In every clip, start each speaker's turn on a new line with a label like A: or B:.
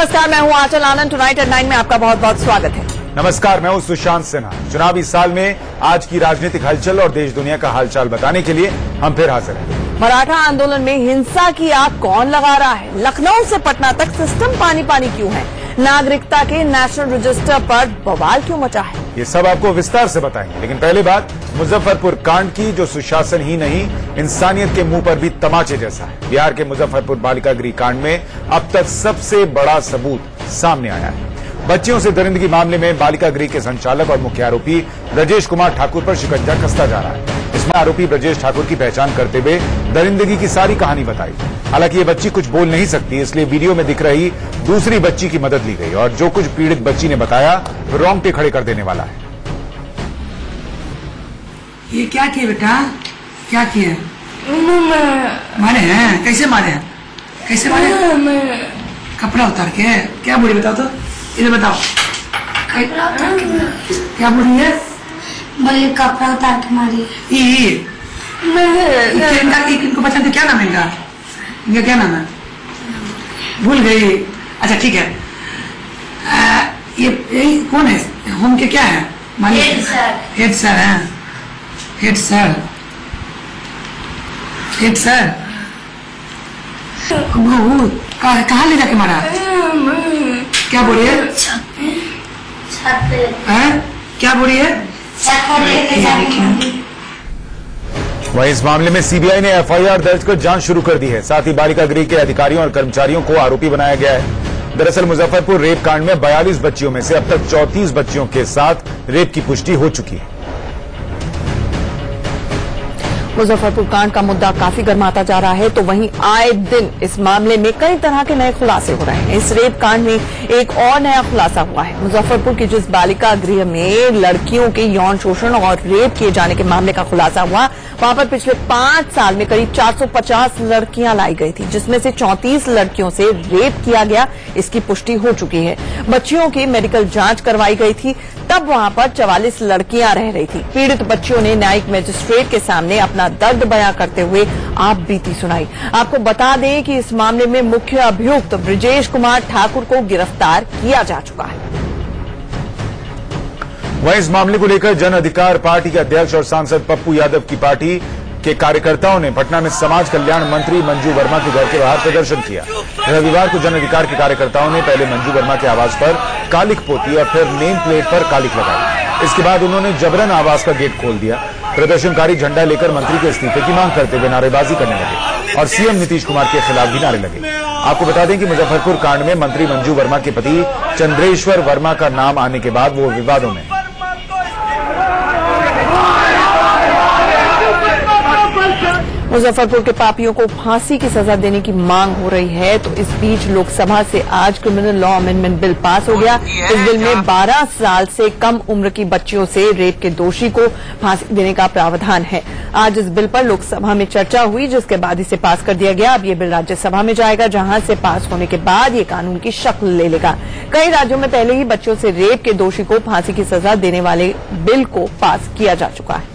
A: नमस्कार, मैं हूं आंचल आनंद। टुनाइट एट 9 में आपका बहुत बहुत स्वागत है।
B: नमस्कार, मैं हूं सुशांत सिन्हा। चुनावी साल में आज की राजनीतिक हलचल और देश दुनिया का हालचाल बताने के लिए हम फिर हाजिर हैं।
A: मराठा आंदोलन में हिंसा की आग कौन लगा रहा है? लखनऊ से पटना तक सिस्टम पानी पानी क्यों है? नागरिकता के नेशनल रजिस्टर पर बवाल क्यों मचा है?
B: ये सब आपको विस्तार से बताएंगे, लेकिन पहले बात मुजफ्फरपुर कांड की, जो सुशासन ही नहीं इंसानियत के मुंह पर भी तमाचे जैसा है। बिहार के मुजफ्फरपुर बालिका गृह कांड में अब तक सबसे बड़ा सबूत सामने आया है। बच्चियों से दरिंदगी मामले में बालिका गृह के संचालक और मुख्य आरोपी ब्रजेश कुमार ठाकुर पर शिकंजा कसता जा रहा है। इसमें आरोपी ब्रजेश ठाकुर की पहचान करते हुए दरिंदगी की सारी कहानी बताई। हालांकि ये बच्ची कुछ बोल नहीं सकती, इसलिए वीडियो में दिख रही दूसरी बच्ची की मदद ली गई और जो कुछ पीड़ित बच्ची ने बताया वो रोंगटे खड़े कर देने वाला है।
C: ये क्या किए बेटा, क्या किए? मारे हैं? कैसे मारे हैं? कैसे मारे? कपड़ा उतार के? क्या बोली बताओ तो, इधर बताओ। क्या बोली है?
D: बोले कपड़ा उतार के मारी।
C: इनको पहचानते? क्या नाम है इनका? इनका क्या नाम है? भूल गई। अच्छा ठीक है। ये कौन है? होम के क्या है?
D: Head sir.
C: हेड सर है। Head sir. हेड सर कहाँ ले जाके मारा? क्या बोली है?
D: छत पे।
C: क्या बोली है?
B: वहीं इस मामले में सीबीआई ने एफआईआर दर्ज कर जांच शुरू कर दी है। साथ ही बालिका गृह के अधिकारियों और कर्मचारियों को आरोपी बनाया गया है। दरअसल मुजफ्फरपुर रेप कांड में 42 बच्चियों में से अब तक 34 बच्चियों के साथ रेप की पुष्टि हो चुकी है।
A: मुजफ्फरपुर कांड का मुद्दा काफी गर्माता जा रहा है, तो वहीं आए दिन इस मामले में कई तरह के नए खुलासे हो रहे हैं। इस रेप कांड में एक और नया खुलासा हुआ है। मुजफ्फरपुर की जिस बालिका गृह में लड़कियों के यौन शोषण और रेप किए जाने के मामले का खुलासा हुआ, वहां पर पिछले 5 साल में करीब 450 लड़कियां लाई गई थी, जिसमें से 34 लड़कियों से रेप किया गया। इसकी पुष्टि हो चुकी है। बच्चियों की मेडिकल जांच करवाई गई थी, तब वहां पर 44 लड़कियां रह रही थी। पीड़ित बच्चियों ने न्यायिक मजिस्ट्रेट के सामने अपना दर्द बयां करते हुए आप बीती सुनाई। आपको बता दें कि इस मामले में मुख्य अभियुक्त ब्रजेश कुमार ठाकुर को गिरफ्तार किया जा चुका है।
B: वहीं इस मामले को लेकर जन अधिकार पार्टी के अध्यक्ष और सांसद पप्पू यादव की पार्टी के कार्यकर्ताओं ने पटना में समाज कल्याण मंत्री मंजू वर्मा के घर के बाहर प्रदर्शन किया। रविवार को जन अधिकार के कार्यकर्ताओं ने पहले मंजू वर्मा के आवास पर कालिख पोती और फिर नेम प्लेट पर कालिख लगाई। इसके बाद उन्होंने जबरन आवास का गेट खोल दिया। प्रदर्शनकारी झंडा लेकर मंत्री के इस्तीफे की मांग करते हुए नारेबाजी करने लगे और सीएम नीतीश कुमार के खिलाफ भी नारे लगे। आपको बता दें कि मुजफ्फरपुर कांड में मंत्री मंजू वर्मा के पति चंद्रेश्वर वर्मा का नाम आने के बाद वो विवादों में।
A: मुजफ्फरपुर के पापियों को फांसी की सजा देने की मांग हो रही है, तो इस बीच लोकसभा से आज criminal law amendment bill pass हो गया। इस बिल में 12 साल से कम उम्र की बच्चियों से रेप के दोषी को फांसी देने का प्रावधान है। आज इस बिल पर लोकसभा में चर्चा हुई, जिसके बाद इसे पास कर दिया गया। अब ये बिल राज्यसभा में जाएगा, जहां से पास होने के बाद ये कानून की शक्ल ले लेगा। कई राज्यों में पहले ही बच्चों से रेप के दोषी को फांसी की सजा देने वाले बिल को पास किया जा चुका है।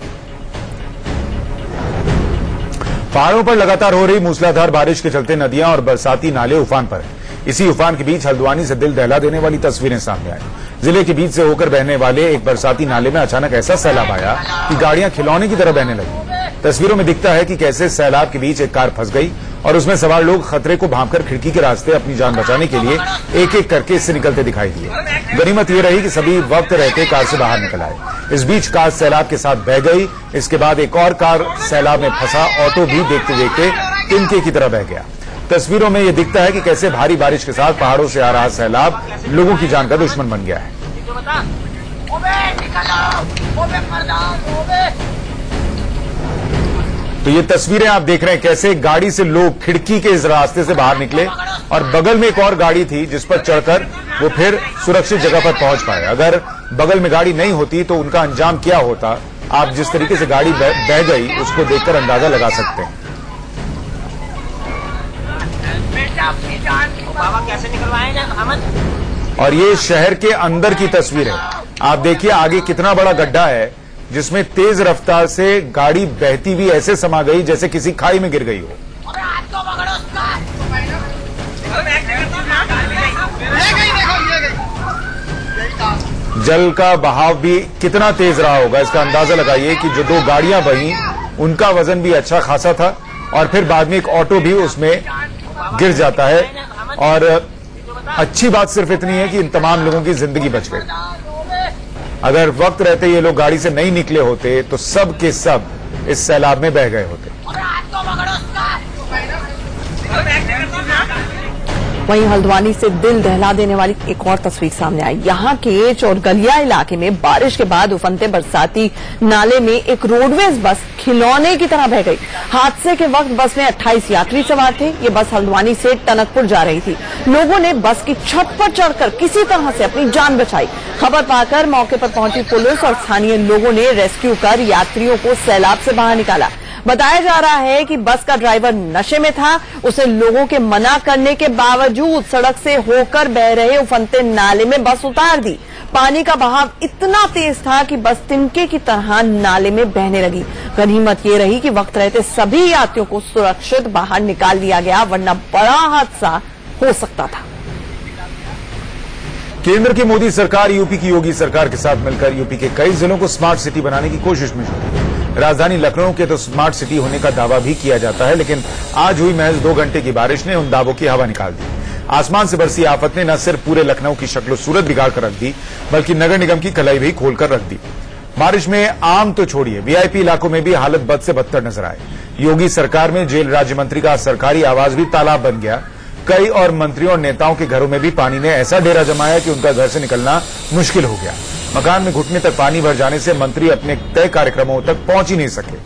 B: पहाड़ों पर लगातार हो रही मूसलाधार बारिश के चलते नदियां और बरसाती नाले उफान पर हैं। इसी उफान के बीच हल्द्वानी से दिल दहला देने वाली तस्वीरें सामने आई। जिले के बीच से होकर बहने वाले एक बरसाती नाले में अचानक ऐसा सैलाब आया कि गाड़ियां खिलौने की तरह बहने लगी। तस्वीरों में दिखता है कि कैसे सैलाब के बीच एक कार फंस गई और उसमें सवार लोग खतरे को भांपकर खिड़की के रास्ते अपनी जान बचाने के लिए एक एक करके इससे निकलते दिखाई दिए। गनीमत ये रही कि सभी वक्त रहते कार से बाहर निकल आए। इस बीच कार सैलाब के साथ बह गई। इसके बाद एक और कार सैलाब में फंसा ऑटो भी देखते देखते तिनके की तरह बह गया। तस्वीरों में यह दिखता है कि कैसे भारी बारिश के साथ पहाड़ों से आ रहा सैलाब लोगों की जान का दुश्मन बन गया है। तो ये तस्वीरें आप देख रहे हैं कैसे गाड़ी से लोग खिड़की के इस रास्ते से बाहर निकले और बगल में एक और गाड़ी थी जिस पर चढ़कर वो फिर सुरक्षित जगह पर पहुंच पाए। अगर बगल में गाड़ी नहीं होती तो उनका अंजाम क्या होता, आप जिस तरीके से गाड़ी बह गई उसको देखकर अंदाजा लगा सकते हैं। और ये शहर के अंदर की तस्वीर है। आप देखिए आगे कितना बड़ा गड्ढा है जिसमें तेज रफ्तार से गाड़ी बहती हुई ऐसे समा गई जैसे किसी खाई में गिर गई हो। जल का बहाव भी कितना तेज रहा होगा, इसका अंदाजा लगाइए कि जो 2 गाड़ियां बही उनका वजन भी अच्छा खासा था और फिर बाद में एक ऑटो भी उसमें गिर जाता है। और अच्छी बात सिर्फ इतनी है कि इन तमाम लोगों की जिंदगी बच गई। अगर वक्त रहते ये लोग गाड़ी से नहीं निकले होते तो सब के सब इस सैलाब में बह गए होते।
A: वहीं हल्द्वानी से दिल दहला देने वाली एक और तस्वीर सामने आई। यहां के चौरगलिया इलाके में बारिश के बाद उफनते बरसाती नाले में एक रोडवेज बस खिलौने की तरह बह गई। हादसे के वक्त बस में 28 यात्री सवार थे। ये बस हल्द्वानी से टनकपुर जा रही थी। लोगों ने बस की छत पर चढ़कर किसी तरह से अपनी जान बचाई। खबर पाकर मौके पर पहुंची पुलिस और स्थानीय लोगों ने रेस्क्यू कर यात्रियों को सैलाब से बाहर निकाला। बताया जा रहा है कि बस का ड्राइवर नशे में था। उसे लोगों के मना करने के बावजूद सड़क से होकर बह रहे उफनते नाले में बस उतार दी। पानी का बहाव इतना तेज था कि बस तिनके की तरह नाले में बहने लगी। गनीमत ये रही कि वक्त रहते सभी यात्रियों को सुरक्षित बाहर निकाल दिया गया, वरना बड़ा हादसा हो सकता था।
B: केंद्र की मोदी सरकार यूपी की योगी सरकार के साथ मिलकर यूपी के कई जिलों को स्मार्ट सिटी बनाने की कोशिश में जुटी है। राजधानी लखनऊ के तो स्मार्ट सिटी होने का दावा भी किया जाता है, लेकिन आज हुई महज 2 घंटे की बारिश ने उन दावों की हवा निकाल दी। आसमान से बरसी आफत ने न सिर्फ पूरे लखनऊ की शक्ल सूरत बिगाड़ कर रख दी, बल्कि नगर निगम की कलाई भी खोलकर रख दी। बारिश में आम तो छोड़िए, वीआईपी इलाकों में भी हालत बद से बदतर नजर आए। योगी सरकार में जेल राज्य मंत्री का सरकारी आवास भी तालाब बन गया। कई और मंत्रियों और नेताओं के घरों में भी पानी ने ऐसा डेरा जमाया कि उनका घर से निकलना मुश्किल हो गया। मकान में घुटने तक पानी भर जाने से मंत्री अपने तय कार्यक्रमों तक पहुंच ही नहीं सके।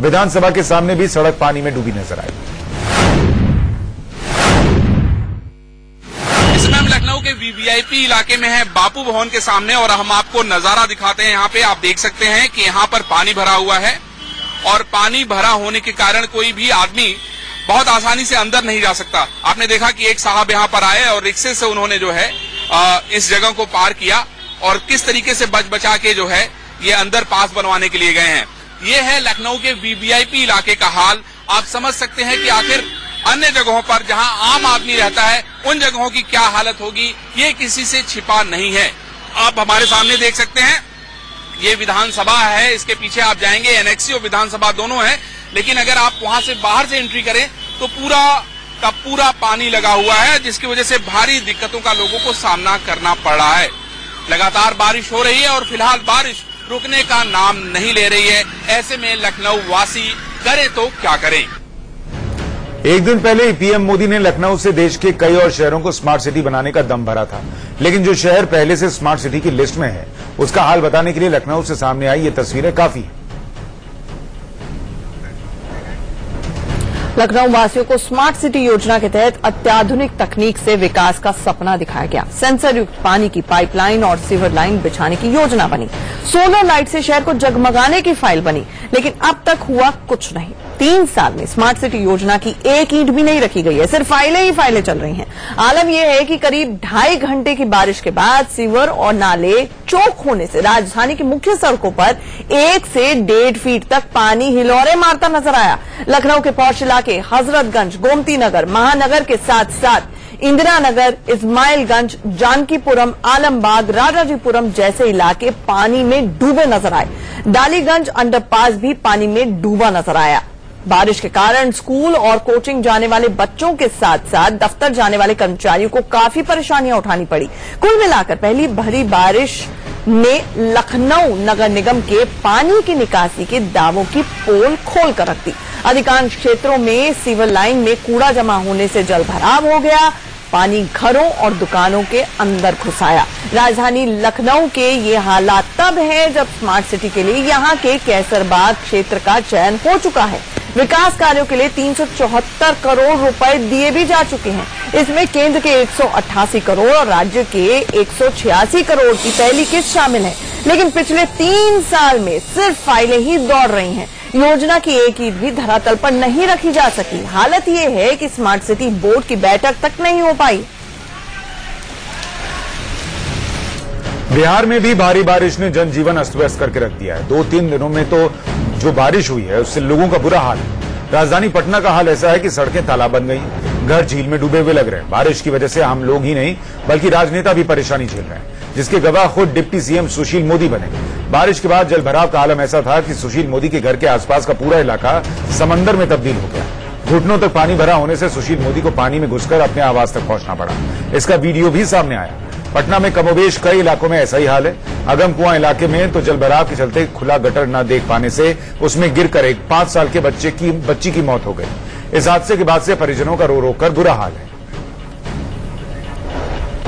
B: विधानसभा के सामने भी सड़क पानी में डूबी नजर आई।
E: इस समय हम लखनऊ के वीवीआईपी इलाके में है, बापू भवन के सामने, और हम आपको नजारा दिखाते हैं। यहाँ पे आप देख सकते हैं कि यहाँ पर पानी भरा हुआ है और पानी भरा होने के कारण कोई भी आदमी बहुत आसानी से अंदर नहीं जा सकता। आपने देखा कि एक साहब यहाँ पर आए और रिक्शे से उन्होंने जो है इस जगह को पार किया और किस तरीके से बच बचा के जो है ये अंदर पास बनवाने के लिए गए हैं। ये है लखनऊ के वीवीआईपी इलाके का हाल। आप समझ सकते हैं कि आखिर अन्य जगहों पर जहां आम आदमी रहता है उन जगहों की क्या हालत होगी, ये किसी से छिपा नहीं है। आप हमारे सामने देख सकते हैं, ये विधानसभा है, इसके पीछे आप जाएंगे एनेक्सी और विधानसभा दोनों है, लेकिन अगर आप वहां से बाहर से एंट्री करें तो पूरा का पूरा पानी लगा हुआ है, जिसकी वजह से भारी दिक्कतों का लोगों को सामना करना पड़ रहा है। लगातार बारिश हो रही है और फिलहाल बारिश रुकने का नाम नहीं ले रही है। ऐसे में लखनऊ वासी करें तो क्या करें।
B: एक दिन पहले पीएम मोदी ने लखनऊ से देश के कई और शहरों को स्मार्ट सिटी बनाने का दम भरा था, लेकिन जो शहर पहले से स्मार्ट सिटी की लिस्ट में है उसका हाल बताने के लिए लखनऊ से सामने आई ये तस्वीरें काफी हैं।
A: लखनऊ वासियों को स्मार्ट सिटी योजना के तहत अत्याधुनिक तकनीक से विकास का सपना दिखाया गया। सेंसर युक्त पानी की पाइपलाइन और सीवर लाइन बिछाने की योजना बनी। सोलर लाइट से शहर को जगमगाने की फाइल बनी, लेकिन अब तक हुआ कुछ नहीं। 3 साल में स्मार्ट सिटी योजना की एक ईंट भी नहीं रखी गई है, सिर्फ फाइलें ही फाइलें चल रही हैं। आलम यह है कि करीब 2.5 घंटे की बारिश के बाद सीवर और नाले चौक होने से राजधानी की मुख्य सड़कों पर 1 से 1.5 फीट तक पानी हिलोरे मारता नजर आया। लखनऊ के पौष इलाके हजरतगंज, गोमती नगर, महानगर के साथ साथ इंदिरा नगर, इस्माइलगंज, जानकीपुरम, आलमबाग, राजाजीपुरम जैसे इलाके पानी में डूबे नजर आए। डालीगंज अंडरपास भी पानी में डूबा नजर आया। बारिश के कारण स्कूल और कोचिंग जाने वाले बच्चों के साथ साथ दफ्तर जाने वाले कर्मचारियों को काफी परेशानियां उठानी पड़ी। कुल मिलाकर पहली भारी बारिश ने लखनऊ नगर निगम के पानी की निकासी के दावों की पोल खोल कर रख दी। अधिकांश क्षेत्रों में सीवर लाइन में कूड़ा जमा होने से जल भराव हो गया। पानी घरों और दुकानों के अंदर घुस आया। राजधानी लखनऊ के ये हालात तब है जब स्मार्ट सिटी के लिए यहां के कैसरबाग क्षेत्र का चयन हो चुका है। विकास कार्यों के लिए 374 करोड़ रुपए दिए भी जा चुके हैं। इसमें केंद्र के 188 करोड़ और राज्य के 186 करोड़ की पहली किस्त शामिल है, लेकिन पिछले 3 साल में सिर्फ फाइलें ही दौड़ रही हैं। योजना की एक ईंट भी धरातल पर नहीं रखी जा सकी। हालत यह है कि स्मार्ट सिटी बोर्ड की बैठक तक नहीं हो पाई।
B: बिहार में भी भारी बारिश ने जनजीवन अस्त व्यस्त करके रख दिया है। 2-3 दिनों में तो जो बारिश हुई है उससे लोगों का बुरा हाल है। राजधानी पटना का हाल ऐसा है कि सड़कें तालाब बन गई, घर झील में डूबे हुए लग रहे हैं। बारिश की वजह से आम लोग ही नहीं बल्कि राजनेता भी परेशानी झेल रहे हैं। जिसके गवाह खुद डिप्टी सीएम सुशील मोदी बने। बारिश के बाद जलभराव का आलम ऐसा था कि सुशील मोदी के घर के आसपास का पूरा इलाका समंदर में तब्दील हो गया। घुटनों तक पानी भरा होने से सुशील मोदी को पानी में घुसकर अपने आवास तक पहुंचना पड़ा। इसका वीडियो भी सामने आया। पटना में कमोबेश कई इलाकों में ऐसा ही हाल है। अगमकुआं इलाके में तो जलभराव के चलते खुला गटर न देख पाने से उसमें गिरकर एक 5 साल के बच्ची की मौत हो गई। इस हादसे के बाद से परिजनों का रो रो कर बुरा हाल है।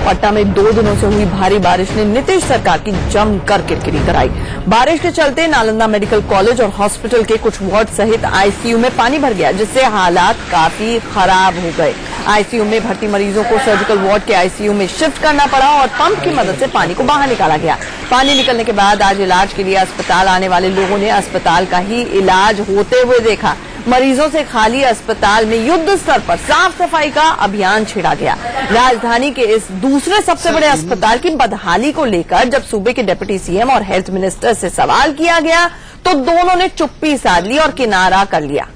A: पटना में 2 दिनों से हुई भारी बारिश ने नीतीश सरकार की जमकर किरकिरी कराई। बारिश के चलते नालंदा मेडिकल कॉलेज और हॉस्पिटल के कुछ वार्ड सहित आईसीयू में पानी भर गया, जिससे हालात काफी खराब हो गए। आईसीयू में भर्ती मरीजों को सर्जिकल वार्ड के आईसीयू में शिफ्ट करना पड़ा और पंप की मदद से पानी को बाहर निकाला गया। पानी निकलने के बाद आज इलाज के लिए अस्पताल आने वाले लोगों ने अस्पताल का ही इलाज होते हुए देखा। मरीजों से खाली अस्पताल में युद्ध स्तर पर साफ सफाई का अभियान छेड़ा गया। राजधानी के इस दूसरे सबसे बड़े अस्पताल की बदहाली को लेकर जब सूबे के डिप्टी सीएम और हेल्थ मिनिस्टर से सवाल किया गया तो दोनों ने चुप्पी साध ली और किनारा कर लिया।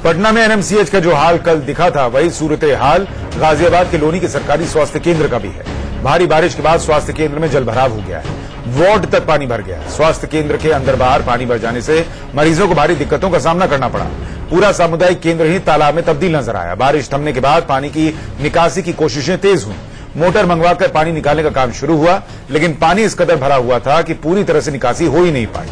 B: पटना में एनएमसीएच का जो हाल कल दिखा था, वही सूरत हाल गाजियाबाद के लोनी के सरकारी स्वास्थ्य केंद्र का भी है। भारी बारिश के बाद स्वास्थ्य केंद्र में जलभराव हो गया है। वार्ड तक पानी भर गया। स्वास्थ्य केंद्र के अंदर बाहर पानी भर जाने से मरीजों को भारी दिक्कतों का सामना करना पड़ा। पूरा सामुदायिक केंद्र ही तालाब में तब्दील नजर आया। बारिश थमने के बाद पानी की निकासी की कोशिशें तेज हुई। मोटर मंगवाकर पानी निकालने का काम शुरू हुआ, लेकिन पानी इस कदर भरा हुआ था कि पूरी तरह से निकासी हो ही नहीं पाई।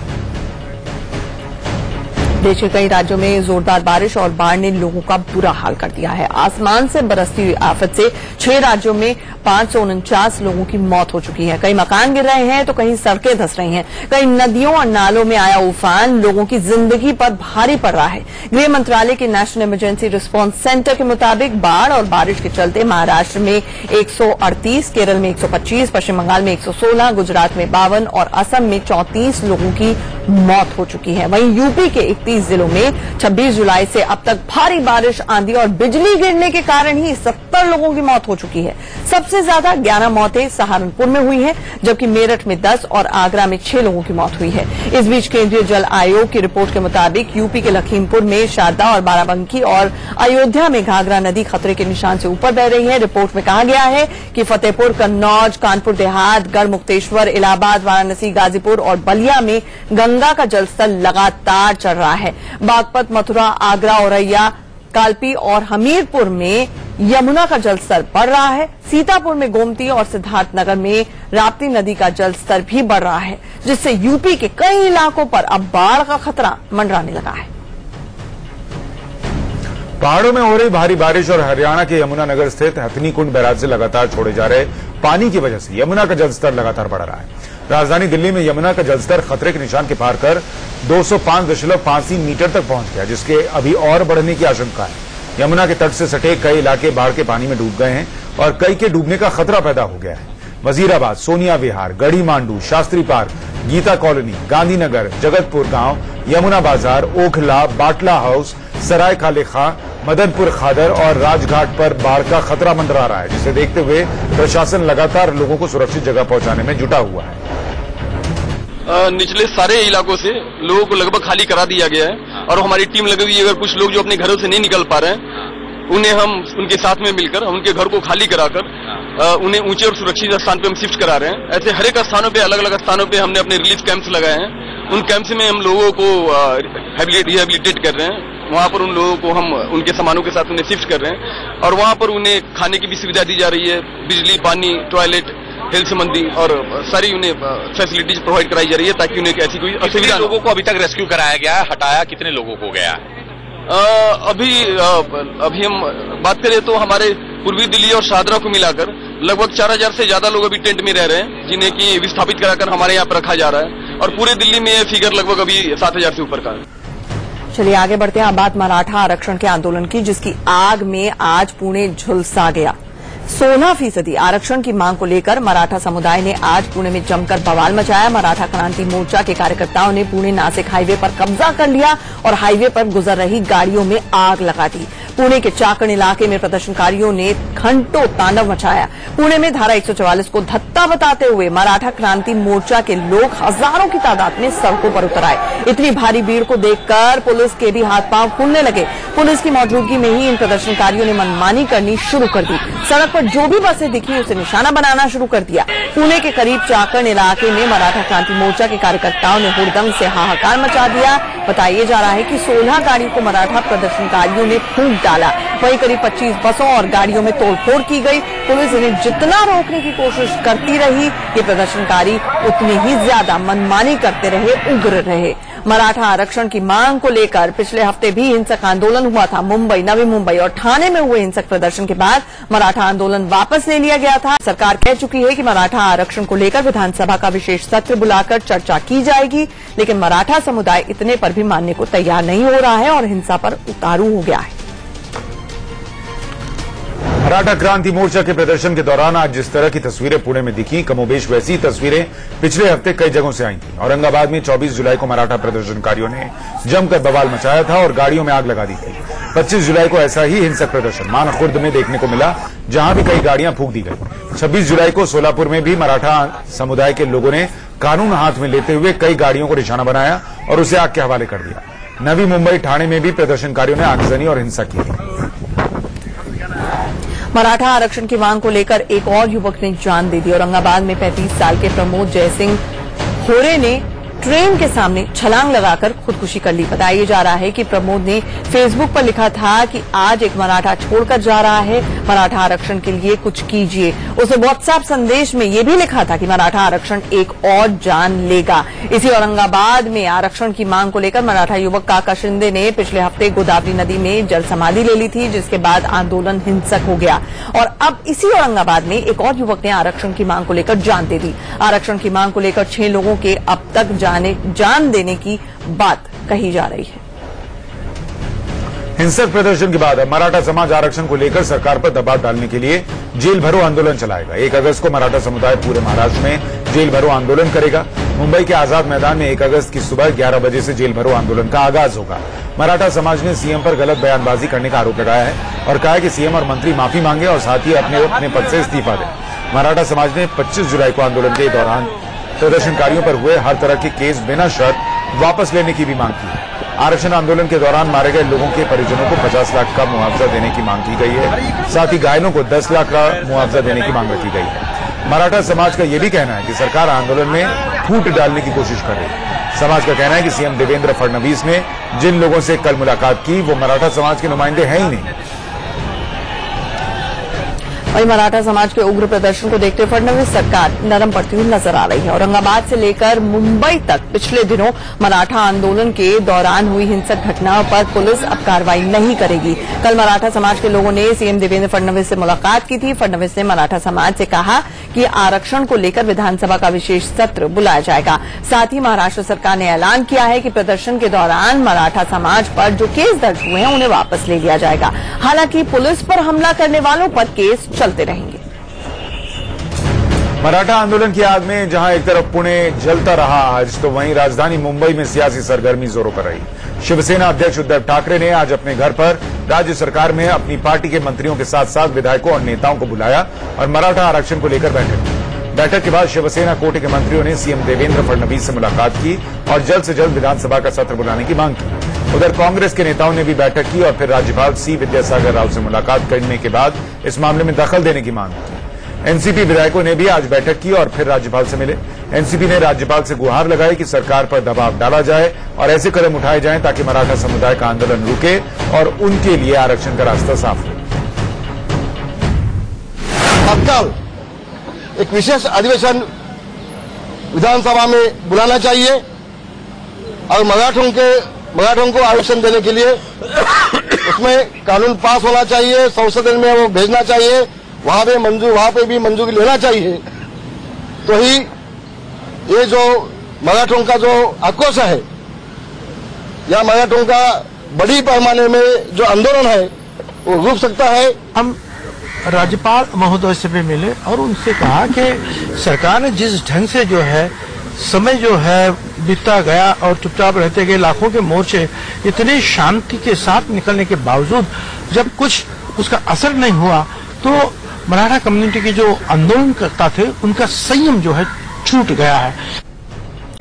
A: देश के कई राज्यों में जोरदार बारिश और बाढ़ ने लोगों का बुरा हाल कर दिया है। आसमान से बरसती हुई आफत से 6 राज्यों में 549 लोगों की मौत हो चुकी है। कई मकान गिर रहे हैं तो कहीं सड़कें धंस रही हैं। कई नदियों और नालों में आया उफान लोगों की जिंदगी पर भारी पड़ रहा है। गृह मंत्रालय के नेशनल इमरजेंसी रिस्पांस सेंटर के मुताबिक बाढ़ और बारिश के चलते महाराष्ट्र में 138, केरल में 125, पश्चिम बंगाल में 116, गुजरात में 52 और असम में 34 लोगों की मौत हो चुकी है। वहीं यूपी के 31 जिलों में 26 जुलाई से अब तक भारी बारिश, आंधी और बिजली गिरने के कारण ही 70 लोगों की मौत हो चुकी है। सबसे ज्यादा 11 मौतें सहारनपुर में हुई हैं, जबकि मेरठ में 10 और आगरा में 6 लोगों की मौत हुई है। इस बीच केंद्रीय जल आयोग की रिपोर्ट के मुताबिक यूपी के लखीमपुर में शारदा और बाराबंकी और अयोध्या में घाघरा नदी खतरे के निशान से ऊपर बह रही है। रिपोर्ट में कहा गया है कि फतेहपुर, कन्नौज, कानपुर देहात, गढ़मुक्तेश्वर, इलाहाबाद, वाराणसी, गाजीपुर और बलिया में गंगा का जलस्तर लगातार चढ़ रहा है। बागपत, मथुरा, आगरा, औरैया, कालपी और हमीरपुर में यमुना का जलस्तर बढ़ रहा है। सीतापुर में गोमती और सिद्धार्थनगर में राप्ती नदी का जलस्तर भी बढ़ रहा है, जिससे यूपी के कई इलाकों पर अब बाढ़ का खतरा मंडराने लगा है।
B: पहाड़ों में हो रही भारी बारिश और हरियाणा के यमुनानगर स्थित हथनी कुंड बैराज से लगातार छोड़े जा रहे पानी की वजह से यमुना का जलस्तर लगातार बढ़ रहा है। राजधानी दिल्ली में यमुना का जलस्तर खतरे के निशान के पार कर 205.53 मीटर तक पहुंच गया, जिसके अभी और बढ़ने की आशंका है। यमुना के तट से सटे कई इलाके बाढ़ के पानी में डूब गए हैं और कई के डूबने का खतरा पैदा हो गया है। वजीराबाद, सोनिया विहार, गढ़ी मांडू, शास्त्री पार्क, गीता कॉलोनी, गांधीनगर, जगतपुर गांव, यमुना बाजार, ओखला, बाटला हाउस, सराय काले खां, मदनपुर खादर और राजघाट पर बाढ़ का खतरा मंडरा रहा है, जिसे देखते हुए प्रशासन लगातार लोगों को सुरक्षित जगह पहुंचाने में जुटा हुआ है।
F: निचले सारे इलाकों से लोगों को लगभग खाली करा दिया गया है और हमारी टीम लगी हुई है। अगर कुछ लोग जो अपने घरों से नहीं निकल पा रहे हैं, उन्हें हम उनके साथ में मिलकर उनके घर को खाली कराकर उन्हें ऊंचे और सुरक्षित स्थान पे हम शिफ्ट करा रहे हैं। ऐसे हर एक स्थानों पे, अलग अलग स्थानों पे हमने अपने रिलीफ कैंप्स लगाए हैं। उन कैंप्स में हम लोगों को रिहेबिलिटेट कर रहे हैं। वहां पर उन लोगों को हम उनके सामानों के साथ उन्हें शिफ्ट कर रहे हैं और वहां पर उन्हें खाने की भी सुविधा दी जा रही है। बिजली, पानी, टॉयलेट, हेल्थ संबंधी और सारी उन्हें फैसिलिटीज प्रोवाइड कराई जा रही है, ताकि उन्हें ऐसी कोई असुविधा।
G: लोगों को अभी तक रेस्क्यू कराया गया है, हटाया कितने लोगों को गया है?
F: अभी हम बात करें तो हमारे पूर्वी दिल्ली और शाहदरा को मिलाकर लगभग 4000 से ज्यादा लोग अभी टेंट में रह रहे हैं, जिन्हें की विस्थापित कराकर हमारे यहाँ पर रखा जा रहा है और पूरे दिल्ली में फिगर लगभग अभी 7000 से ऊपर का है।
A: चलिए आगे बढ़ते हैं। अब बात मराठा आरक्षण के आंदोलन की, जिसकी आग में आज पुणे झुलसा गया। 16% आरक्षण की मांग को लेकर मराठा समुदाय ने आज पुणे में जमकर बवाल मचाया। मराठा क्रांति मोर्चा के कार्यकर्ताओं ने पुणे नासिक हाईवे पर कब्जा कर लिया और हाईवे पर गुजर रही गाड़ियों में आग लगा दी। पुणे के चाकण इलाके में प्रदर्शनकारियों ने घंटों तांडव मचाया। पुणे में धारा 144 को धत्ता बताते हुए मराठा क्रांति मोर्चा के लोग हजारों की तादाद में सड़कों पर उतर आए। इतनी भारी भीड़ को देखकर पुलिस के भी हाथ पांव फूलने लगे। पुलिस की मौजूदगी में ही इन प्रदर्शनकारियों ने मनमानी करनी शुरू कर दी। सड़क पर जो भी बसें दिखी उसे निशाना बनाना शुरू कर दिया। पुणे के करीब चाकण इलाके में मराठा क्रांति मोर्चा के कार्यकर्ताओं ने हुड़दंग से हाहाकार मचा दिया। बताया जा रहा है कि 16 गाड़ियों को मराठा प्रदर्शनकारियों ने फूंक डाला। वहीं करीब 25 बसों और गाड़ियों में तोड़फोड़ की गई। पुलिस इन्हें जितना रोकने की कोशिश करती रही, ये प्रदर्शनकारी उतनी ही ज्यादा मनमानी करते रहे, उग्र रहे। मराठा आरक्षण की मांग को लेकर पिछले हफ्ते भी हिंसक आंदोलन हुआ था। मुंबई, नवी मुंबई और ठाणे में हुए हिंसक प्रदर्शन के बाद मराठा आंदोलन वापस ले लिया गया था। सरकार कह चुकी है कि मराठा आरक्षण को लेकर विधानसभा का विशेष सत्र बुलाकर चर्चा की जाएगी, लेकिन मराठा समुदाय इतने पर भी मानने को तैयार नहीं हो रहा है और हिंसा पर उतारू हो गया है।
B: मराठा क्रांति मोर्चा के प्रदर्शन के दौरान आज जिस तरह की तस्वीरें पुणे में दिखी, कमोबेश वैसी तस्वीरें पिछले हफ्ते कई जगहों से आई थी। औरंगाबाद में 24 जुलाई को मराठा प्रदर्शनकारियों ने जमकर बवाल मचाया था और गाड़ियों में आग लगा दी थी। 25 जुलाई को ऐसा ही हिंसक प्रदर्शन मानखुर्द में देखने को मिला, जहां भी कई गाड़ियां फूंक दी गई। 26 जुलाई को सोलापुर में भी मराठा समुदाय के लोगों ने कानून हाथ में लेते हुए कई गाड़ियों को निशाना बनाया और उसे आग के हवाले कर दिया। नवी मुंबई, ठाणे में भी प्रदर्शनकारियों ने आगजनी और हिंसा की।
A: मराठा आरक्षण की मांग को लेकर एक और युवक ने जान दे दी। औरंगाबाद में 35 साल के प्रमोद जयसिंह होरे ने ट्रेन के सामने छलांग लगाकर खुदकुशी कर ली। बताया जा रहा है कि प्रमोद ने फेसबुक पर लिखा था कि आज एक मराठा छोड़कर जा रहा है, मराठा आरक्षण के लिए कुछ कीजिए। उसने व्हाट्सएप संदेश में यह भी लिखा था कि मराठा आरक्षण एक और जान लेगा। इसी औरंगाबाद में आरक्षण की मांग को लेकर मराठा युवक काका शिंदे ने पिछले हफ्ते गोदावरी नदी में जल समाधि ले ली थी, जिसके बाद आंदोलन हिंसक हो गया और अब इसी औरंगाबाद में एक और युवक ने आरक्षण की मांग को लेकर जान दे दी। आरक्षण की मांग को लेकर 6 लोगों के अब तक जान देने की बात कही जा रही है।
B: हिंसक प्रदर्शन के बाद अब मराठा समाज आरक्षण को लेकर सरकार पर दबाव डालने के लिए जेल भरो आंदोलन चलाएगा। 1 अगस्त को मराठा समुदाय पूरे महाराष्ट्र में जेल भरो आंदोलन करेगा। मुंबई के आजाद मैदान में 1 अगस्त की सुबह 11 बजे से जेल भरो आंदोलन का आगाज होगा। मराठा समाज ने सीएम पर गलत बयानबाजी करने का आरोप लगाया है और कहा है कि सीएम और मंत्री माफी मांगे और साथ ही अपने पद से इस्तीफा दें। मराठा समाज ने 25 जुलाई को आंदोलन के दौरान प्रदर्शनकारियों पर हुए हर तरह के केस बिना शर्त वापस लेने की भी मांग की है। आरक्षण आंदोलन के दौरान मारे गए लोगों के परिजनों को 50 लाख का मुआवजा देने की मांग की गई है। साथ ही घायलों को 10 लाख का मुआवजा देने की मांग रखी गई है। मराठा समाज का यह भी कहना है कि सरकार आंदोलन में फूट डालने की कोशिश कर रही है। समाज का कहना है कि सीएम देवेंद्र फडणवीस ने जिन लोगों से कल मुलाकात की वो मराठा समाज के नुमाइंदे हैं ही नहीं।
A: वहीं मराठा समाज के उग्र प्रदर्शन को देखते हुए फडणवीस सरकार नरम पड़ती हुई नजर आ रही है। औरंगाबाद से लेकर मुंबई तक पिछले दिनों मराठा आंदोलन के दौरान हुई हिंसक घटनाओं पर पुलिस अब कार्रवाई नहीं करेगी। कल मराठा समाज के लोगों ने सीएम देवेंद्र फडणवीस से मुलाकात की थी। फडणवीस ने मराठा समाज से कहा कि आरक्षण को लेकर विधानसभा का विशेष सत्र बुलाया जाएगा। साथ ही महाराष्ट्र सरकार ने ऐलान किया है कि प्रदर्शन के दौरान मराठा समाज पर जो केस दर्ज हुए हैं उन्हें वापस ले लिया जाएगा। हालांकि पुलिस पर हमला करने वालों पर केस चलते रहेंगे।
B: मराठा आंदोलन की आग में जहां एक तरफ पुणे जलता रहा आज, तो वहीं राजधानी मुंबई में सियासी सरगर्मी जोरों पर रही। शिवसेना अध्यक्ष उद्धव ठाकरे ने आज अपने घर पर राज्य सरकार में अपनी पार्टी के मंत्रियों के साथ साथ विधायकों और नेताओं को बुलाया और मराठा आरक्षण को लेकर बैठक की। बैठक के बाद शिवसेना कोटे के मंत्रियों ने सीएम देवेंद्र फडणवीस से मुलाकात की और जल्द से जल्द विधानसभा का सत्र बुलाने की मांग की। उधर कांग्रेस के नेताओं ने भी बैठक की और फिर राज्यपाल सी विद्यासागर राव से मुलाकात करने के बाद इस मामले में दखल देने की मांग की। एनसीपी विधायकों ने भी आज बैठक की और फिर राज्यपाल से मिले। एनसीपी ने राज्यपाल से गुहार लगाई कि सरकार पर दबाव डाला जाए और ऐसे कदम उठाए जाएं ताकि मराठा समुदाय का आंदोलन रुके और उनके लिए आरक्षण का रास्ता साफ हो।
H: तत्काल एक विशेष अधिवेशन विधानसभा में बुलाना चाहिए और मराठों को आरक्षण देने के लिए उसमें कानून पास होना चाहिए, संसद में वो भेजना चाहिए, वहां पे भी मंजूरी लेना चाहिए। तो ही ये जो मराठों का जो आक्रोश है या मराठों का बड़ी पैमाने में जो आंदोलन है वो रुक सकता है।
I: हम राज्यपाल महोदय से भी मिले और उनसे कहा कि सरकार ने जिस ढंग से जो है समय जो है बीतता गया और चुपचाप रहते गए लाखों के मोर्चे इतनी शांति के साथ निकलने के बावजूद जब कुछ उसका असर नहीं हुआ तो मराठा कम्युनिटी के जो आंदोलनकर्ता थे उनका संयम जो है छूट गया है।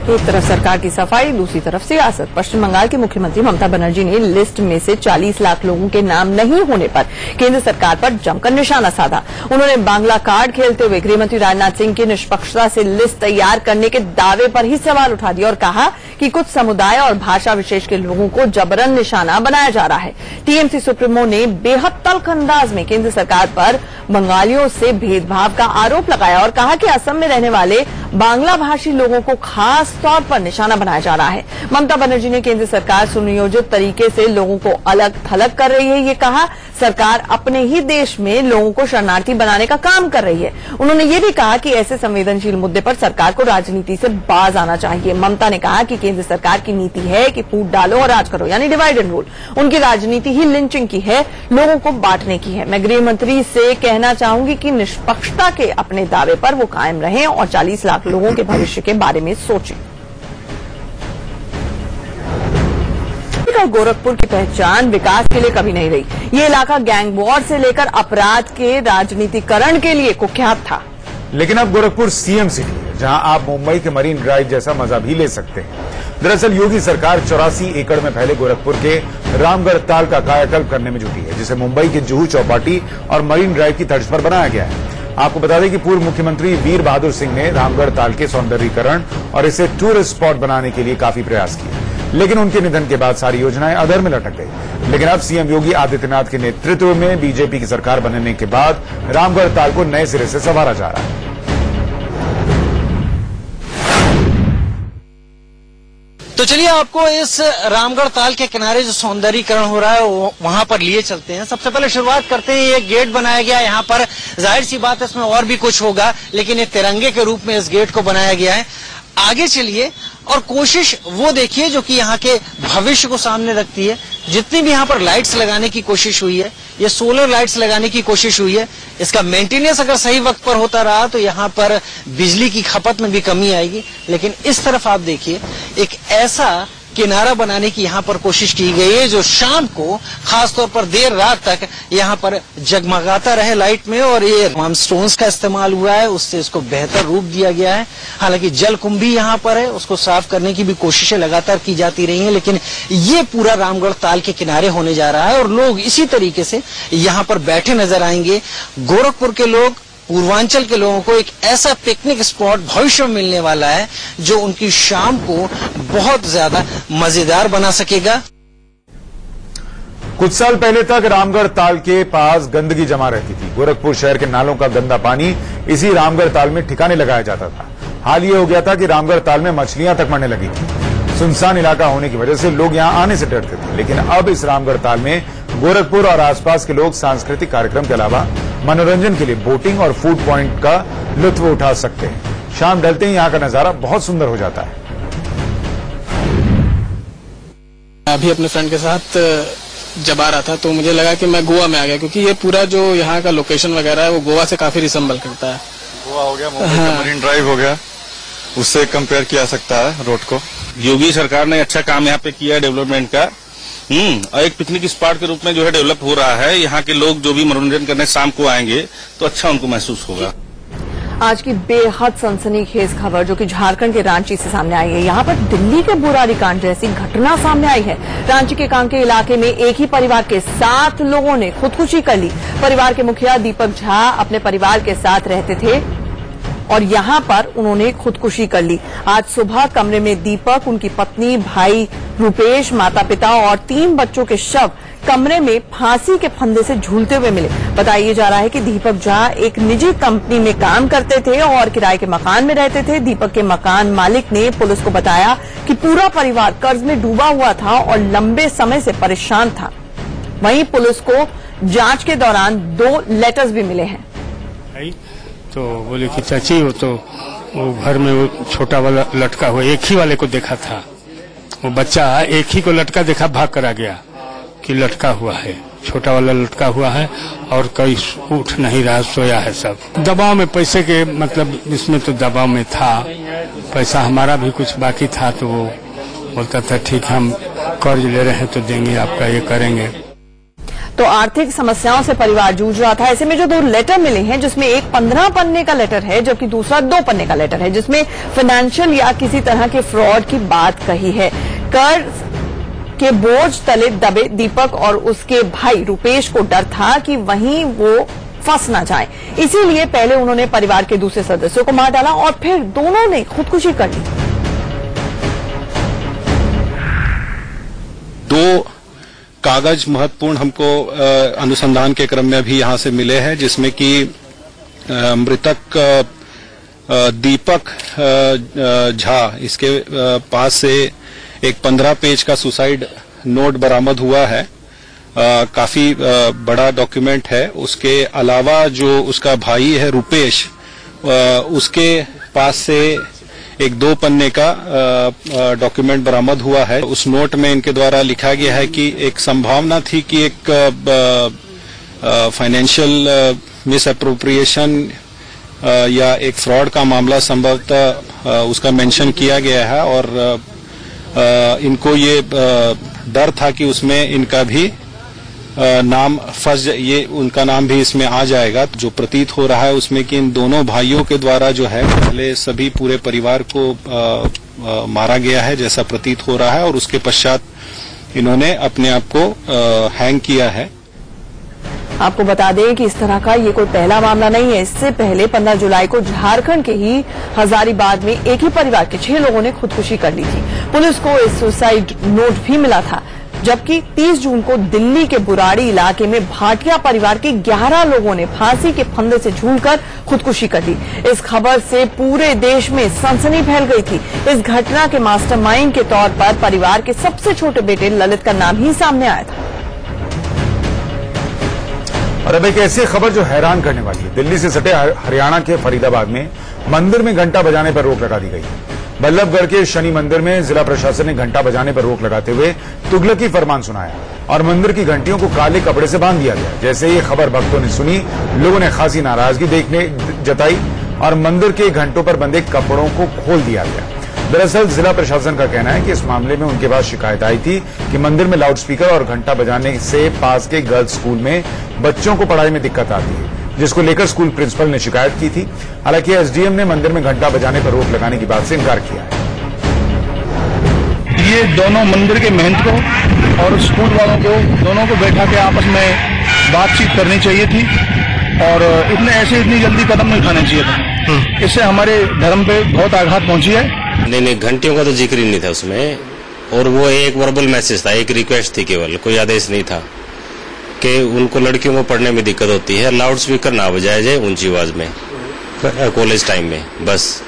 A: एक तरफ सरकार की सफाई, दूसरी तरफ सियासत। पश्चिम बंगाल की मुख्यमंत्री ममता बनर्जी ने लिस्ट में से 40 लाख लोगों के नाम नहीं होने पर केंद्र सरकार पर जमकर निशाना साधा। उन्होंने बांग्ला कार्ड खेलते हुए गृहमंत्री राजनाथ सिंह की निष्पक्षता से लिस्ट तैयार करने के दावे पर ही सवाल उठा दिया और कहा कि कुछ समुदाय और भाषा विशेष के लोगों को जबरन निशाना बनाया जा रहा है। टीएमसी सुप्रीमो ने बेहद तल्ख अंदाज में केंद्र सरकार पर बंगालियों से भेदभाव का आरोप लगाया और कहा कि असम में रहने वाले बांग्ला भाषी लोगों को खास तौर पर निशाना बनाया जा रहा है। ममता बनर्जी ने केंद्र सरकार सुनियोजित तरीके से लोगों को अलग थलग कर रही है। ये कहा सरकार अपने ही देश में लोगों को शरणार्थी बनाने का काम कर रही है। उन्होंने ये भी कहा कि ऐसे संवेदनशील मुद्दे पर सरकार को राजनीति से बाज आना चाहिए। ममता ने कहा कि केंद्र सरकार की नीति है कि फूट डालो और राज करो, यानी डिवाइड एंड रूल। उनकी राजनीति ही लिंचिंग की है, लोगों को बांटने की है। मैं गृहमंत्री से कहना चाहूंगी कि निष्पक्षता के अपने दावे पर वो कायम रहें और 40 लाख लोगों के भविष्य के बारे में सोचें। गोरखपुर की पहचान विकास के लिए कभी नहीं रही। ये इलाका गैंग वॉर से लेकर अपराध के राजनीतिकरण के लिए कुख्यात था।
B: लेकिन अब गोरखपुर सीएम सिटी है, जहां आप मुंबई के मरीन ड्राइव जैसा मजा भी ले सकते हैं। दरअसल योगी सरकार 84 एकड़ में फैले गोरखपुर के रामगढ़ ताल का कायाकल्प करने में जुटी है, जिसे मुंबई के जुहू चौपाटी और मरीन ड्राइव की तर्ज पर बनाया गया है। आपको बता दें कि पूर्व मुख्यमंत्री वीर बहादुर सिंह ने रामगढ़ ताल के सौंदर्यीकरण और इसे टूरिस्ट स्पॉट बनाने के लिए काफी प्रयास किए, लेकिन उनके निधन के बाद सारी योजनाएं अधर में लटक गई। लेकिन अब सीएम योगी आदित्यनाथ के नेतृत्व में बीजेपी की सरकार बनने के बाद रामगढ़ ताल को नए सिरे से संवारा जा रहा है।
J: तो चलिए आपको इस रामगढ़ ताल के किनारे जो सौंदर्यीकरण हो रहा है वहां पर लिए चलते हैं। सबसे पहले शुरुआत करते हैं, ये गेट बनाया गया है यहाँ पर। जाहिर सी बात है इसमें और भी कुछ होगा, लेकिन एक तिरंगे के रूप में इस गेट को बनाया गया है। आगे चलिए और कोशिश वो देखिए जो कि यहाँ के भविष्य को सामने रखती है। जितनी भी यहाँ पर लाइट्स लगाने की कोशिश हुई है, ये सोलर लाइट्स लगाने की कोशिश हुई है, इसका मेंटेनेंस अगर सही वक्त पर होता रहा तो यहाँ पर बिजली की खपत में भी कमी आएगी। लेकिन इस तरफ आप देखिए, एक ऐसा किनारा बनाने की यहाँ पर कोशिश की गई है जो शाम को खासतौर पर देर रात तक यहाँ पर जगमगाता रहे लाइट में। और ये तमाम स्टोन्स का इस्तेमाल हुआ है, उससे इसको बेहतर रूप दिया गया है। हालांकि जल कुंभ भी यहाँ पर है, उसको साफ करने की भी कोशिशें लगातार की जाती रही हैं, लेकिन ये पूरा रामगढ़ ताल के किनारे होने जा रहा है और लोग इसी तरीके से यहाँ पर बैठे नजर आएंगे। गोरखपुर के लोग, पूर्वांचल के लोगों को एक ऐसा पिकनिक स्पॉट भविष्य में मिलने वाला है जो उनकी शाम को बहुत ज्यादा मजेदार बना सकेगा।
B: कुछ साल पहले तक रामगढ़ ताल के पास गंदगी जमा रहती थी। गोरखपुर शहर के नालों का गंदा पानी इसी रामगढ़ ताल में ठिकाने लगाया जाता था। हाल ये हो गया था कि रामगढ़ ताल में मछलियां तक मरने लगी थी। सुनसान इलाका होने की वजह से लोग यहां आने से डरते थे। लेकिन अब इस रामगढ़ ताल में गोरखपुर और आसपास के लोग सांस्कृतिक कार्यक्रम के अलावा मनोरंजन के लिए बोटिंग और फूड पॉइंट का लुत्फ उठा सकते हैं। शाम ढलते ही यहाँ का नजारा बहुत सुंदर हो जाता है।
K: अभी अपने फ्रेंड के साथ जब आ रहा था तो मुझे लगा कि मैं गोवा में आ गया, क्योंकि ये पूरा जो यहाँ का लोकेशन वगैरह है वो गोवा से काफी रिसेंबल करता है।
L: गोवा हो गया, मुंबई का मरीन ड्राइव हो गया, उससे कंपेयर किया सकता है रोड को।
M: योगी सरकार ने अच्छा काम यहाँ पे किया है डेवलपमेंट का। और एक पिकनिक स्पॉट के रूप में जो है डेवलप हो रहा है। यहाँ के लोग जो भी मनोरंजन करने शाम को आएंगे तो अच्छा उनको महसूस होगा।
A: आज की बेहद सनसनीखेज खबर जो कि झारखंड के रांची से सामने आई है। यहाँ पर दिल्ली के बुराड़ी कांड जैसी घटना सामने आई है। रांची के कांके इलाके में एक ही परिवार के 7 लोगों ने खुदकुशी कर ली। परिवार के मुखिया दीपक झा अपने परिवार के साथ रहते थे और यहाँ पर उन्होंने खुदकुशी कर ली। आज सुबह कमरे में दीपक, उनकी पत्नी, भाई रूपेश, माता पिता और 3 बच्चों के शव कमरे में फांसी के फंदे से झूलते हुए मिले। बताया जा रहा है कि दीपक झा एक निजी कंपनी में काम करते थे और किराए के मकान में रहते थे। दीपक के मकान मालिक ने पुलिस को बताया कि पूरा परिवार कर्ज में डूबा हुआ था और लंबे समय से परेशान था। वहीं पुलिस को जांच के दौरान 2 लेटर्स भी मिले हैं।
N: तो बोले कि चाची हो तो वो घर में वो छोटा वाला लटका हुआ एक ही वाले को देखा था। वो बच्चा एक ही को लटका देखा, भाग कर आ गया कि लटका हुआ है, छोटा वाला लटका हुआ है और कहीं उठ नहीं रहा, सोया है सब। दबाव में पैसे के मतलब इसमें तो दबाव में था, पैसा हमारा भी कुछ बाकी था तो वो बोलता था ठीक हम कर्ज ले रहे हैं तो देंगे आपका, ये करेंगे।
A: तो आर्थिक समस्याओं से परिवार जूझ रहा था। ऐसे में जो 2 लेटर मिले हैं, जिसमें एक 15 पन्ने का लेटर है जबकि दूसरा 2 पन्ने का लेटर है, जिसमें फाइनेंशियल या किसी तरह के फ्रॉड की बात कही है। कर्ज के बोझ तले दबे दीपक और उसके भाई रुपेश को डर था कि वहीं वो फंस ना जाए, इसीलिए पहले उन्होंने परिवार के दूसरे सदस्यों को मार डाला और फिर दोनों ने खुदकुशी कर ली।
O: 2 कागज महत्वपूर्ण हमको अनुसंधान के क्रम में भी यहां से मिले हैं, जिसमें कि मृतक दीपक झा, इसके पास से एक 15 पेज का सुसाइड नोट बरामद हुआ है। काफी बड़ा डॉक्यूमेंट है। उसके अलावा जो उसका भाई है रुपेश, उसके पास से एक 2 पन्ने का डॉक्यूमेंट बरामद हुआ है। उस नोट में इनके द्वारा लिखा गया है कि एक संभावना थी कि एक फाइनेंशियल मिस अप्रोप्रिएशन या एक फ्रॉड का मामला संभवतः उसका मेंशन किया गया है और इनको ये डर था कि उसमें इनका भी नाम फंस, ये उनका नाम भी इसमें आ जाएगा। जो प्रतीत हो रहा है उसमें कि इन दोनों भाइयों के द्वारा जो है पहले सभी पूरे परिवार को मारा गया है जैसा प्रतीत हो रहा है, और उसके पश्चात इन्होंने अपने आप को हैंग किया है।
A: आपको बता दें कि इस तरह का ये कोई पहला मामला नहीं है। इससे पहले 15 जुलाई को झारखंड के ही हजारीबाग में एक ही परिवार के 6 लोगों ने खुदकुशी कर ली थी। पुलिस को इस सुसाइड नोट भी मिला था, जबकि 30 जून को दिल्ली के बुराड़ी इलाके में भाटिया परिवार के 11 लोगों ने फांसी के फंदे से झूलकर खुदकुशी कर ली। इस खबर से पूरे देश में सनसनी फैल गई थी। इस घटना के मास्टरमाइंड के तौर पर परिवार के सबसे छोटे बेटे ललित का नाम ही सामने आया था।
B: और अब एक ऐसी खबर जो हैरान करने वाली है। दिल्ली से सटे हरियाणा के फरीदाबाद में मंदिर में घंटा बजाने पर रोक लगा दी गई है। बल्लभगढ़ के शनि मंदिर में जिला प्रशासन ने घंटा बजाने पर रोक लगाते हुए तुगलकी फरमान सुनाया और मंदिर की घंटियों को काले कपड़े से बांध दिया गया। जैसे ये खबर भक्तों ने सुनी, लोगों ने खासी नाराजगी जताई और मंदिर के घंटों पर बंधे कपड़ों को खोल दिया गया। दरअसल जिला प्रशासन का कहना है कि इस मामले में उनके पास शिकायत आई थी कि मंदिर में लाउडस्पीकर और घंटा बजाने से पास के गर्ल्स स्कूल में बच्चों को पढ़ाई में दिक्कत आती है, जिसको लेकर स्कूल प्रिंसिपल ने शिकायत की थी। हालांकि एसडीएम ने मंदिर में घंटा बजाने पर रोक लगाने की बात से इनकार किया है।
P: ये दोनों मंदिर के महंत को और स्कूल वालों को दोनों को बैठा के आपस में बातचीत करनी चाहिए थी और इतनी जल्दी कदम नहीं उठाना चाहिए था। इससे हमारे धर्म पे बहुत आघात पहुंची है।
Q: नहीं, घंटियों का तो जिक्र ही नहीं था उसमें, और वो एक वर्बल मैसेज था, एक रिक्वेस्ट थी, केवल कोई आदेश नहीं था कि उनको लड़कियों को पढ़ने में दिक्कत होती है, लाउड स्पीकर ना बजाया जाए ऊंची आवाज में कॉलेज टाइम में, बस।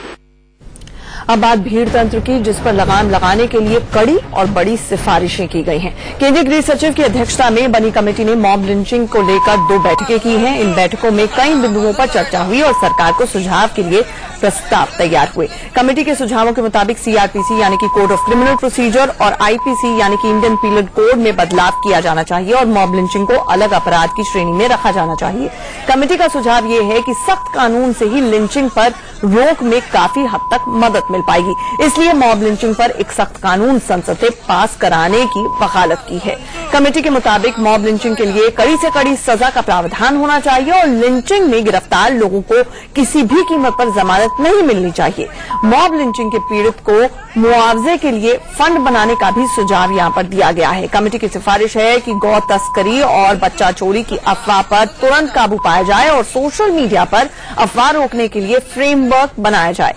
A: अब बात भीड़ तंत्र की, जिस पर लगाम लगाने के लिए कड़ी और बड़ी सिफारिशें की गई हैं। केंद्रीय गृह सचिव की अध्यक्षता में बनी कमेटी ने मॉब लिंचिंग को लेकर 2 बैठकें की हैं। इन बैठकों में कई बिंदुओं पर चर्चा हुई और सरकार को सुझाव के लिए प्रस्ताव तैयार हुए। कमेटी के सुझावों के मुताबिक सीआरपीसी यानी कि कोड ऑफ क्रिमिनल प्रोसीजर और आईपीसी यानी कि इंडियन पीनल कोड में बदलाव किया जाना चाहिए और मॉब लिंचिंग को अलग अपराध की श्रेणी में रखा जाना चाहिए। कमेटी का सुझाव यह है कि सख्त कानून से ही लिंचिंग पर रोक में काफी हद तक मदद मिल पाएगी, इसलिए मॉब लिंचिंग पर एक सख्त कानून संसद से पास कराने की वकालत की है। कमेटी के मुताबिक मॉब लिंचिंग के लिए कड़ी से कड़ी सजा का प्रावधान होना चाहिए और लिंचिंग में गिरफ्तार लोगों को किसी भी कीमत पर जमानत नहीं मिलनी चाहिए। मॉब लिंचिंग के पीड़ित को मुआवजे के लिए फंड बनाने का भी सुझाव यहां पर दिया गया है। कमेटी की सिफारिश है कि गौ तस्करी और बच्चा चोरी की अफवाह पर तुरंत काबू पाया जाए और सोशल मीडिया पर अफवाह रोकने के लिए फ्रेमवर्क बनाया जाए।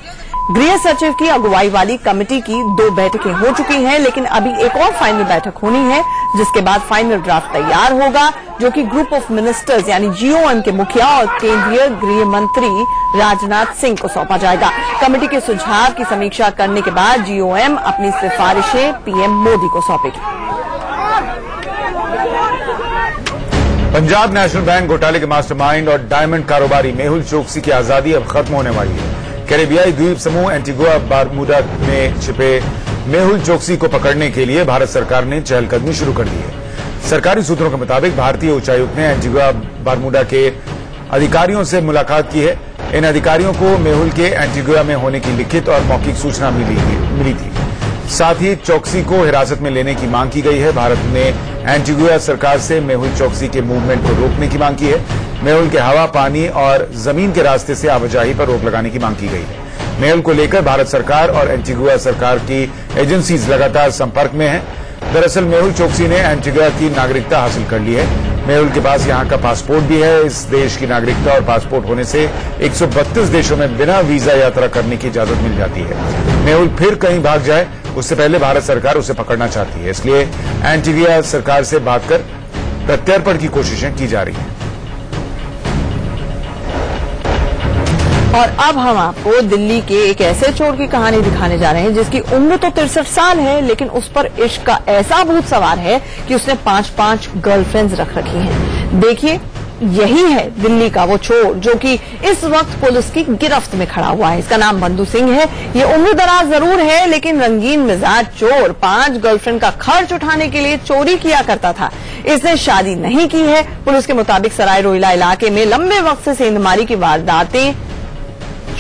A: गृह सचिव की अगुवाई वाली कमेटी की 2 बैठकें हो चुकी हैं, लेकिन अभी एक और फाइनल बैठक होनी है, जिसके बाद फाइनल ड्राफ्ट तैयार होगा, जो कि ग्रुप ऑफ मिनिस्टर्स यानी जीओएम के मुखिया और केंद्रीय गृह मंत्री राजनाथ सिंह को सौंपा जाएगा। कमेटी के सुझाव की समीक्षा करने के बाद जीओएम अपनी सिफारिशें पीएम मोदी को सौंपेगी।
B: पंजाब नेशनल बैंक घोटाले के मास्टरमाइंड और डायमंड कारोबारी मेहुल चोकसी की आजादी अब खत्म होने वाली है। कैरेबियाई द्वीप समूह एंटीगुआ बारमूडा में छिपे मेहुल चोकसी को पकड़ने के लिए भारत सरकार ने चहलकदमी शुरू कर दी है। सरकारी सूत्रों के मुताबिक भारतीय उच्चायुक्त ने एंटीगुआ बारमूडा के अधिकारियों से मुलाकात की है। इन अधिकारियों को मेहुल के एंटीगुआ में होने की लिखित और मौखिक सूचना मिली थी। साथ ही चौकसी को हिरासत में लेने की मांग की गई है। भारत ने एंटीगुआ सरकार से मेहुल चौकसी के मूवमेंट को रोकने की मांग की है। मेहुल के हवा, पानी और जमीन के रास्ते से आवाजाही पर रोक लगाने की मांग की गई है। मेहुल को लेकर भारत सरकार और एंटीगुआ सरकार की एजेंसीज लगातार संपर्क में हैं। दरअसल मेहुल चौकसी ने एंटीगुआ की नागरिकता हासिल कर ली है। मेहुल के पास यहां का पासपोर्ट भी है। इस देश की नागरिकता और पासपोर्ट होने से 132 देशों में बिना वीजा यात्रा करने की इजाजत मिल जाती है। मेहुल फिर कहीं भाग जाए उससे पहले भारत सरकार उसे पकड़ना चाहती है, इसलिए एंटीगुआ सरकार से बात कर प्रत्यर्पण की कोशिशें की जा रही हैं।
A: और अब हम आपको दिल्ली के एक ऐसे चोर की कहानी दिखाने जा रहे हैं जिसकी उम्र तो 63 साल है, लेकिन उस पर इश्क का ऐसा भूत सवार है कि उसने 5-5 गर्लफ्रेंड्स रख रखी हैं। देखिए, यही है दिल्ली का वो चोर जो कि इस वक्त पुलिस की गिरफ्त में खड़ा हुआ है। इसका नाम बंधु सिंह है। ये उम्र दराज जरूर है, लेकिन रंगीन मिजाज चोर 5 गर्लफ्रेंड का खर्च उठाने के लिए चोरी किया करता था। इसने शादी नहीं की है। पुलिस के मुताबिक सराय रोहिला इलाके में लंबे वक्त से सेंधमारी की वारदातें,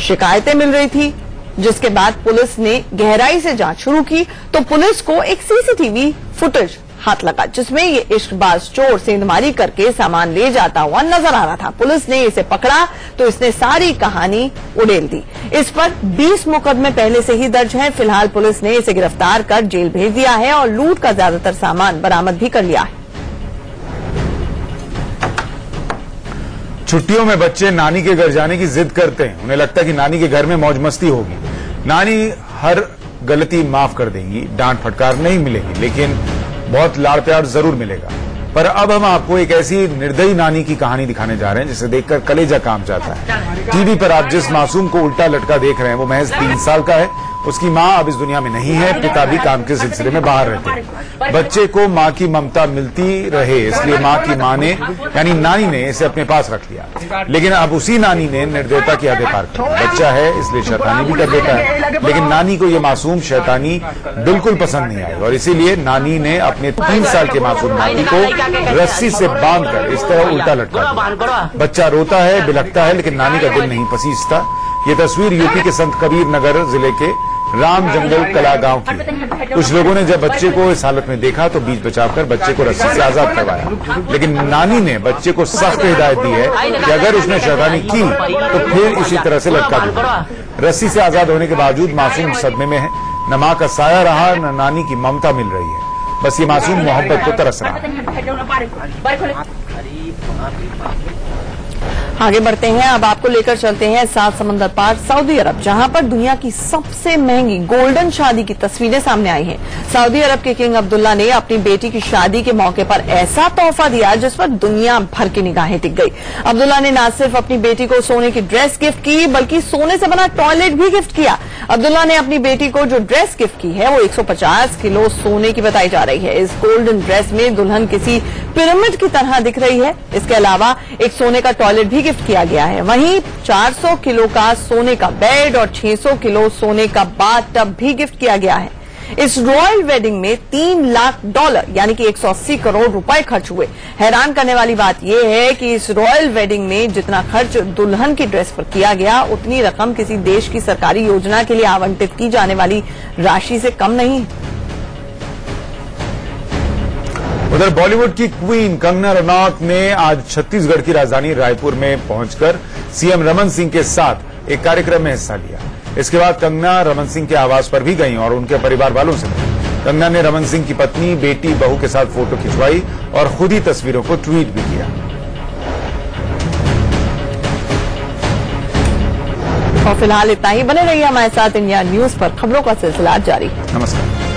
A: शिकायतें मिल रही थी, जिसके बाद पुलिस ने गहराई से जांच शुरू की तो पुलिस को एक सीसीटीवी फुटेज हाथ लगा जिसमें ये इश्कबाज चोर सेंधमारी करके सामान ले जाता हुआ नजर आ रहा था। पुलिस ने इसे पकड़ा तो इसने सारी कहानी उड़ेल दी। इस पर 20 मुकदमे पहले से ही दर्ज हैं। फिलहाल पुलिस ने इसे गिरफ्तार कर जेल भेज दिया है और लूट का ज्यादातर सामान बरामद भी कर लिया है।
B: छुट्टियों में बच्चे नानी के घर जाने की जिद करते हैं। उन्हें लगता है कि नानी के घर में मौज मस्ती होगी, नानी हर गलती माफ कर देंगी, डांट फटकार नहीं मिलेगी, लेकिन बहुत लाड़ प्यार जरूर मिलेगा। पर अब हम आपको एक ऐसी निर्दयी नानी की कहानी दिखाने जा रहे हैं जिसे देखकर कलेजा काम जाता है। टीवी पर आप जिस मासूम को उल्टा लटका देख रहे हैं वो महज 3 साल का है। उसकी मां अब इस दुनिया में नहीं है, पिता भी काम के सिलसिले में बाहर रहते हैं। बच्चे को मां की ममता मिलती रहे इसलिए मां की मां ने यानी नानी ने इसे अपने पास रख लिया, लेकिन अब उसी नानी ने निर्दयता की हदें पार की। बच्चा है इसलिए शैतानी भी कर देता है, लेकिन नानी को ये मासूम शैतानी बिल्कुल पसंद नहीं आई और इसीलिए नानी ने अपने 3 साल के मासूम नाती को रस्सी से बांधकर इस तरह उल्टा लटका दिया। बच्चा रोता है, बिलखता है, लेकिन नानी का दिल नहीं पसीजता। ये तस्वीर यूपी के संत कबीर नगर जिले के राम जंगल कला गांव की है। कुछ लोगों ने जब बच्चे को इस हालत में देखा तो बीच बचाकर बच्चे को रस्सी से आजाद करवाया, लेकिन नानी ने बच्चे को सख्त हिदायत दी है कि अगर उसने शैतानी की तो फिर इसी तरह से लटका दूंगा। रस्सी से आजाद होने के बावजूद मासूम सदमे में है। न मां का साया रहा, न नानी की ममता मिल रही है, बस ये मासूम मोहब्बत को तरस रहा है।
A: आगे बढ़ते हैं, अब आपको लेकर चलते हैं 7 समंदर पार सऊदी अरब, जहां पर दुनिया की सबसे महंगी गोल्डन शादी की तस्वीरें सामने आई हैं। सऊदी अरब के किंग अब्दुल्ला ने अपनी बेटी की शादी के मौके पर ऐसा तोहफा दिया जिस पर दुनिया भर की निगाहें टिक गई। अब्दुल्ला ने न सिर्फ अपनी बेटी को सोने की ड्रेस गिफ्ट की बल्कि सोने से बना टॉयलेट भी गिफ्ट किया। अब्दुल्ला ने अपनी बेटी को जो ड्रेस गिफ्ट की है वो 150 किलो सोने की बताई जा रही है। इस गोल्डन ड्रेस में दुल्हन किसी पिरामिड की तरह दिख रही है। इसके अलावा एक सोने का टॉयलेट भी गिफ्ट किया गया है। वहीं 400 किलो का सोने का बेड और 600 किलो सोने का बाथ टब भी गिफ्ट किया गया है। इस रॉयल वेडिंग में $3 लाख यानी कि 180 करोड़ रुपए खर्च हुए। हैरान करने वाली बात यह है कि इस रॉयल वेडिंग में जितना खर्च दुल्हन की ड्रेस पर किया गया उतनी रकम किसी देश की सरकारी योजना के लिए आवंटित की जाने वाली राशि से कम नहीं है।
B: उधर बॉलीवुड की क्वीन कंगना रनौत ने आज छत्तीसगढ़ की राजधानी रायपुर में पहुंचकर सीएम रमन सिंह के साथ एक कार्यक्रम में हिस्सा लिया। इसके बाद कंगना रमन सिंह के आवास पर भी गईं और उनके परिवार वालों से मिली। कंगना ने रमन सिंह की पत्नी, बेटी, बहू के साथ फोटो खिंचवाई और खुद ही तस्वीरों को ट्वीट भी किया।
A: और फिलहाल इतना ही। बने रहिए हमारे साथ इंडिया न्यूज पर, खबरों का सिलसिला जारी।
B: नमस्कार।